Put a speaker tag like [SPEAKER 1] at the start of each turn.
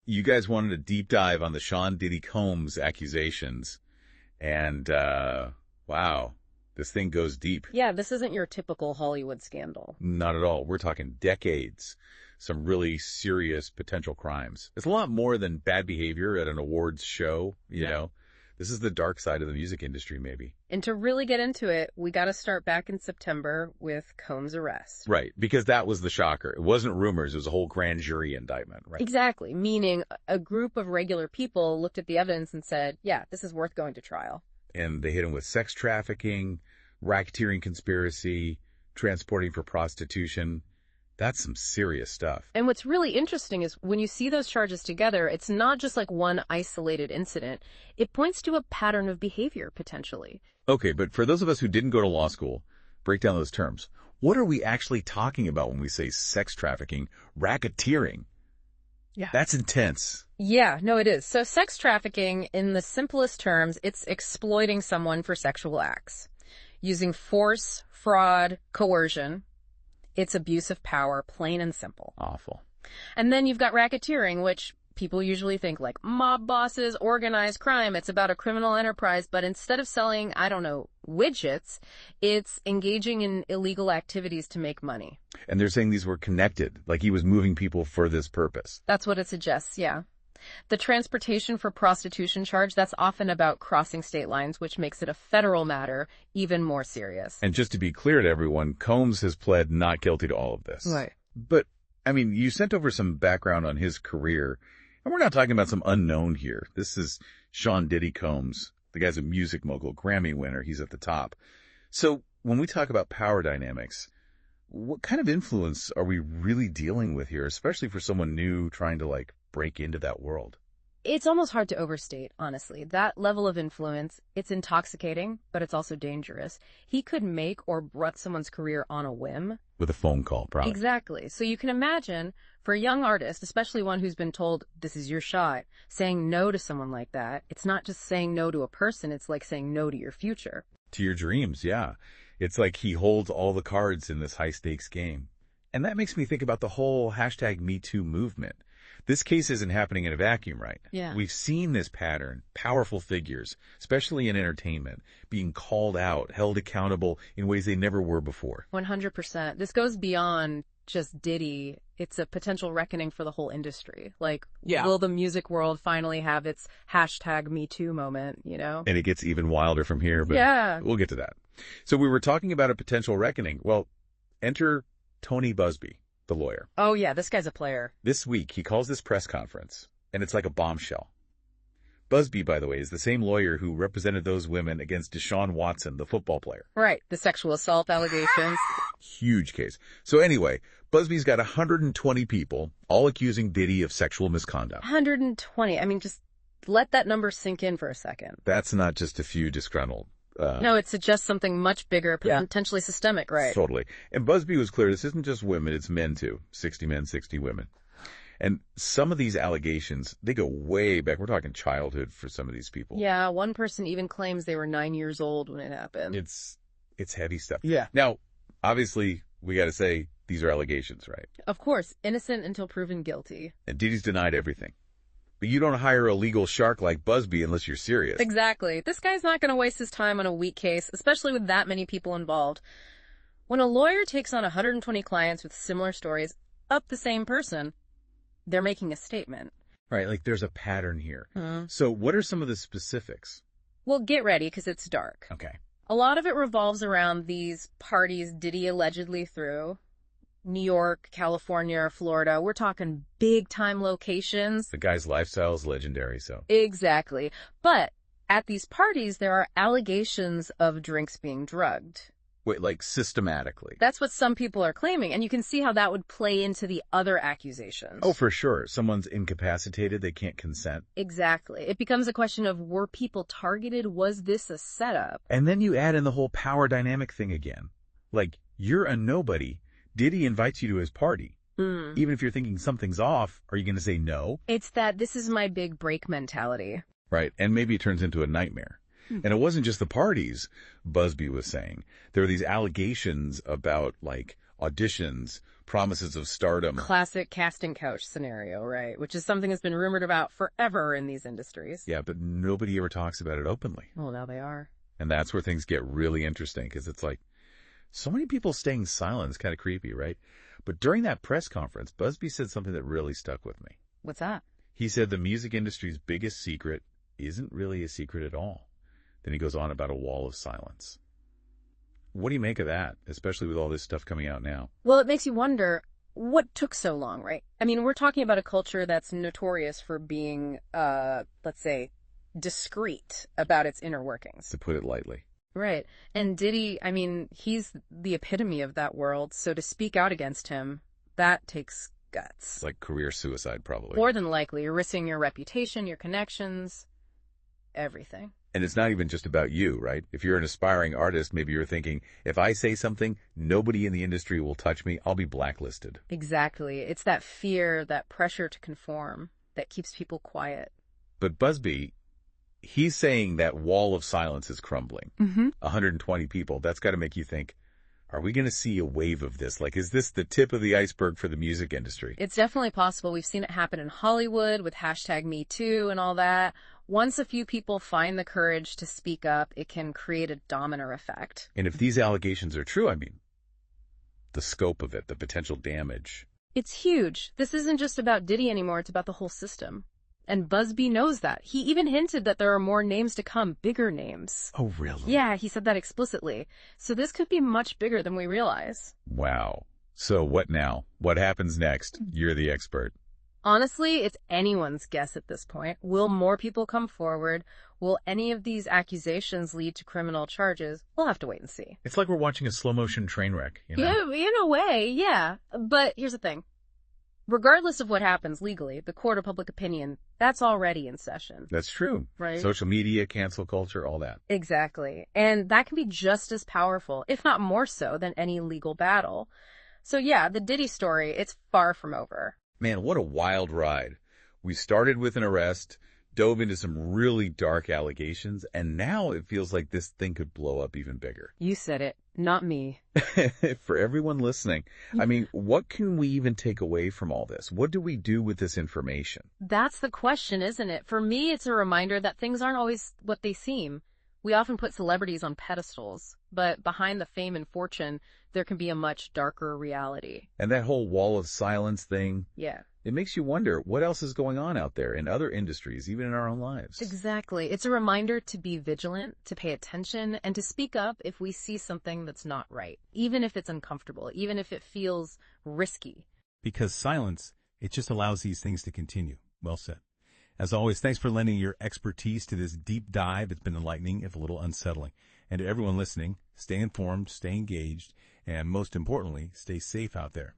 [SPEAKER 1] you guys wanted a deep dive on the Sean Diddy Combs accusations. And, wow, this thing goes deep.
[SPEAKER 2] Yeah, this isn't your typical Hollywood scandal.
[SPEAKER 1] Not at all. We're talking decades. Some really serious potential crimes. It's a lot more than bad behavior at an awards show, you know. This is the dark side of the music industry, maybe.
[SPEAKER 2] And to really get into it, we got to start back in September with Combs' arrest.
[SPEAKER 1] Right, because that was the shocker. It wasn't rumors. It was a whole grand jury indictment, right?
[SPEAKER 2] Exactly, meaning a group of regular people looked at the evidence and said, yeah, this is worth going to trial.
[SPEAKER 1] And they hit him with sex trafficking, racketeering conspiracy, transporting for prostitution. That's some serious stuff.
[SPEAKER 2] And what's really interesting is when you see those charges together, it's not just like one isolated incident. It points to a pattern of behavior, potentially.
[SPEAKER 1] Okay, but for those of us who didn't go to law school, break down those terms. What are we actually talking about when we say sex trafficking, racketeering?
[SPEAKER 2] Yeah.
[SPEAKER 1] That's intense.
[SPEAKER 2] Yeah, no, it is. So sex trafficking, in the simplest terms, it's exploiting someone for sexual acts. Using force, fraud, coercion. It's abuse of power, plain and simple.
[SPEAKER 1] Awful.
[SPEAKER 2] And then you've got racketeering, which people usually think like mob bosses, organized crime. It's about a criminal enterprise, but instead of selling, I don't know, widgets, it's engaging in illegal activities to make money.
[SPEAKER 1] And they're saying these were connected, like he was moving people for this purpose.
[SPEAKER 2] That's what it suggests, yeah. The transportation for prostitution charge, that's often about crossing state lines, which makes it a federal matter, even more serious.
[SPEAKER 1] And just to be clear to everyone, Combs has pled not guilty to all of this.
[SPEAKER 2] Right.
[SPEAKER 1] But, I mean, you sent over some background on his career, and we're not talking about some unknown here. This is Sean Diddy Combs. The guy's a music mogul, Grammy winner. He's at the top. So when we talk about power dynamics, what kind of influence are we really dealing with here, especially for someone new trying to, like, break into that world?
[SPEAKER 2] It's almost hard to overstate, honestly. That level of influence, it's intoxicating, but it's also dangerous. He could make or rut someone's career on a whim.
[SPEAKER 1] With a phone call, probably.
[SPEAKER 2] Exactly. So you can imagine, for a young artist, especially one who's been told, this is your shot, saying no to someone like that, it's not just saying no to a person, it's like saying no to your future.
[SPEAKER 1] To your dreams, yeah. It's like he holds all the cards in this high-stakes game. And that makes me think about the whole #MeToo movement. This case isn't happening in a vacuum, right?
[SPEAKER 2] Yeah.
[SPEAKER 1] We've seen this pattern, powerful figures, especially in entertainment, being called out, held accountable in ways they never were before.
[SPEAKER 2] 100%. This goes beyond just Diddy. It's a potential reckoning for the whole industry. Like, will the music world finally have its #MeToo moment, you know?
[SPEAKER 1] And it gets even wilder from here, but we'll get to that. So we were talking about a potential reckoning. Well, enter Tony Busby, the lawyer.
[SPEAKER 2] Oh, yeah, this guy's a player.
[SPEAKER 1] This week, he calls this press conference, and it's like a bombshell. Busby, by the way, is the same lawyer who represented those women against Deshaun Watson, the football player.
[SPEAKER 2] Right, the sexual assault allegations.
[SPEAKER 1] Huge case. So anyway, Busby's got 120 people, all accusing Diddy of sexual misconduct.
[SPEAKER 2] 120. I mean, just let that number sink in for a second.
[SPEAKER 1] That's not just a few disgruntled.
[SPEAKER 2] No, it suggests something much bigger, potentially systemic, right?
[SPEAKER 1] Totally. And Busby was clear, this isn't just women, it's men too. 60 men, 60 women. And some of these allegations, they go way back. We're talking childhood for some of these people.
[SPEAKER 2] Yeah, one person even claims they were 9 years old when it happened.
[SPEAKER 1] It's heavy stuff.
[SPEAKER 2] Yeah.
[SPEAKER 1] Now, obviously, we got to say these are allegations, right?
[SPEAKER 2] Of course, innocent until proven guilty.
[SPEAKER 1] And Diddy's denied everything. But you don't hire a legal shark like Busby unless you're serious.
[SPEAKER 2] Exactly. This guy's not going to waste his time on a weak case, especially with that many people involved. When a lawyer takes on 120 clients with similar stories of the same person, they're making a statement.
[SPEAKER 1] Right, like there's a pattern here.
[SPEAKER 2] Mm-hmm.
[SPEAKER 1] So what are some of the specifics?
[SPEAKER 2] Well, get ready, because it's dark.
[SPEAKER 1] Okay.
[SPEAKER 2] A lot of it revolves around these parties Diddy allegedly threw. New York, California, Florida. We're talking big-time locations.
[SPEAKER 1] The guy's lifestyle is legendary, so.
[SPEAKER 2] Exactly. But at these parties, there are allegations of drinks being drugged.
[SPEAKER 1] Wait, like systematically?
[SPEAKER 2] That's what some people are claiming, and you can see how that would play into the other accusations.
[SPEAKER 1] Oh, for sure. Someone's incapacitated, they can't consent.
[SPEAKER 2] Exactly. It becomes a question of, were people targeted? Was this a setup?
[SPEAKER 1] And then you add in the whole power dynamic thing again. Like, you're a nobody. Diddy invites you to his party. Even if you're thinking something's off, are you going to say no?
[SPEAKER 2] It's that this is my big break mentality.
[SPEAKER 1] Right, and maybe it turns into a nightmare. And it wasn't just the parties, Busby was saying. There were these allegations about, like, auditions, promises of stardom.
[SPEAKER 2] Classic casting couch scenario, right? Which is something that's been rumored about forever in these industries.
[SPEAKER 1] Yeah, but nobody ever talks about it openly.
[SPEAKER 2] Well, now they are.
[SPEAKER 1] And that's where things get really interesting, because it's like, so many people staying silent is kind of creepy, right? But during that press conference, Busby said something that really stuck with me.
[SPEAKER 2] What's that?
[SPEAKER 1] He said the music industry's biggest secret isn't really a secret at all. Then he goes on about a wall of silence. What do you make of that, especially with all this stuff coming out now?
[SPEAKER 2] Well, it makes you wonder what took so long, right? I mean, we're talking about a culture that's notorious for being, let's say, discreet about its inner workings.
[SPEAKER 1] To put it lightly.
[SPEAKER 2] Right. And Diddy, I mean, he's the epitome of that world. So to speak out against him, that takes guts.
[SPEAKER 1] It's like career suicide, probably.
[SPEAKER 2] More than likely. You're risking your reputation, your connections, everything.
[SPEAKER 1] And it's not even just about you, right? If you're an aspiring artist, maybe you're thinking, if I say something, nobody in the industry will touch me. I'll be blacklisted.
[SPEAKER 2] Exactly. It's that fear, that pressure to conform that keeps people quiet.
[SPEAKER 1] But Busby, he's saying that wall of silence is crumbling. 120 people. That's got to make you think, are we going to see a wave of this? Like, is this the tip of the iceberg for the music industry?
[SPEAKER 2] It's definitely possible. We've seen it happen in Hollywood with #MeToo and all that. Once a few people find the courage to speak up, it can create a domino effect.
[SPEAKER 1] And if these allegations are true, I mean, the scope of it, the potential damage.
[SPEAKER 2] It's huge. This isn't just about Diddy anymore. It's about the whole system. And Busby knows that. He even hinted that there are more names to come, bigger names.
[SPEAKER 1] Oh, really?
[SPEAKER 2] Yeah, he said that explicitly. So this could be much bigger than we realize.
[SPEAKER 1] Wow. So what now? What happens next? You're the expert.
[SPEAKER 2] Honestly, it's anyone's guess at this point. Will more people come forward? Will any of these accusations lead to criminal charges? We'll have to wait and see.
[SPEAKER 1] It's like we're watching a slow-motion train wreck, you know?
[SPEAKER 2] Yeah, in a way, yeah. But here's the thing. Regardless of what happens legally, the court of public opinion, that's already in session.
[SPEAKER 1] That's true.
[SPEAKER 2] Right.
[SPEAKER 1] Social media, cancel culture, all that.
[SPEAKER 2] Exactly. And that can be just as powerful, if not more so, than any legal battle. So yeah, the Diddy story, it's far from over.
[SPEAKER 1] Man, what a wild ride. We started with an arrest, dove into some really dark allegations, and now it feels like this thing could blow up even bigger.
[SPEAKER 2] You said it, not me.
[SPEAKER 1] For everyone listening, I mean, what can we even take away from all this? What do we do with this information?
[SPEAKER 2] That's the question, isn't it? For me, it's a reminder that things aren't always what they seem. We often put celebrities on pedestals, but behind the fame and fortune, there can be a much darker reality.
[SPEAKER 1] And that whole wall of silence thing,
[SPEAKER 2] Yeah.
[SPEAKER 1] it makes you wonder what else is going on out there in other industries, even in our own lives.
[SPEAKER 2] Exactly. It's a reminder to be vigilant, to pay attention, and to speak up if we see something that's not right, even if it's uncomfortable, even if it feels risky.
[SPEAKER 3] Because silence, it just allows these things to continue. Well said. As always, thanks for lending your expertise to this deep dive. It's been enlightening, if a little unsettling. And to everyone listening, stay informed, stay engaged, and most importantly, stay safe out there.